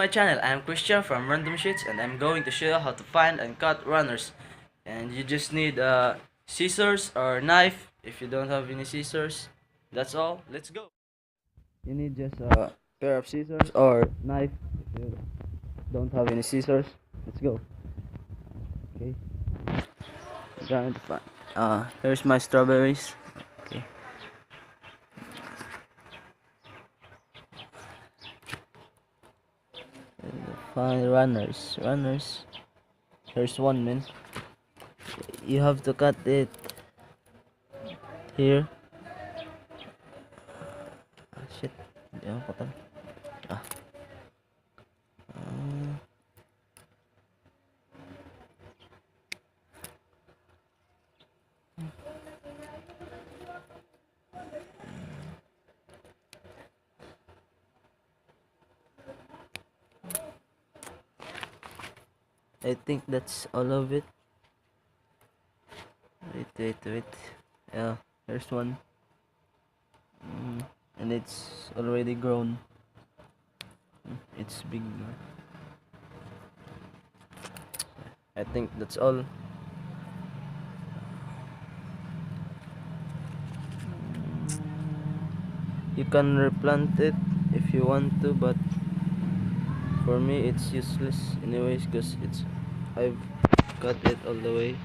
my channel. I'm Christian from Random Shits, and I'm going to show you how to find and cut runners. And you just need scissors or knife. If you don't have any scissors, that's all. Let's go. You need just a pair of scissors or knife if you don't have any scissors. Let's go. Okay. I'm trying to find. Here's my strawberries. Okay. Find runners. Runners. Here's one, man. You have to cut it here. Shit. Hindi ako patan. Ah. Uh, I think that's all of it. Wait. Yeah, there's one. And it's already grown. It's big. I think that's all. You can replant it if you want to, but for me it's useless anyways because I've cut it all the way.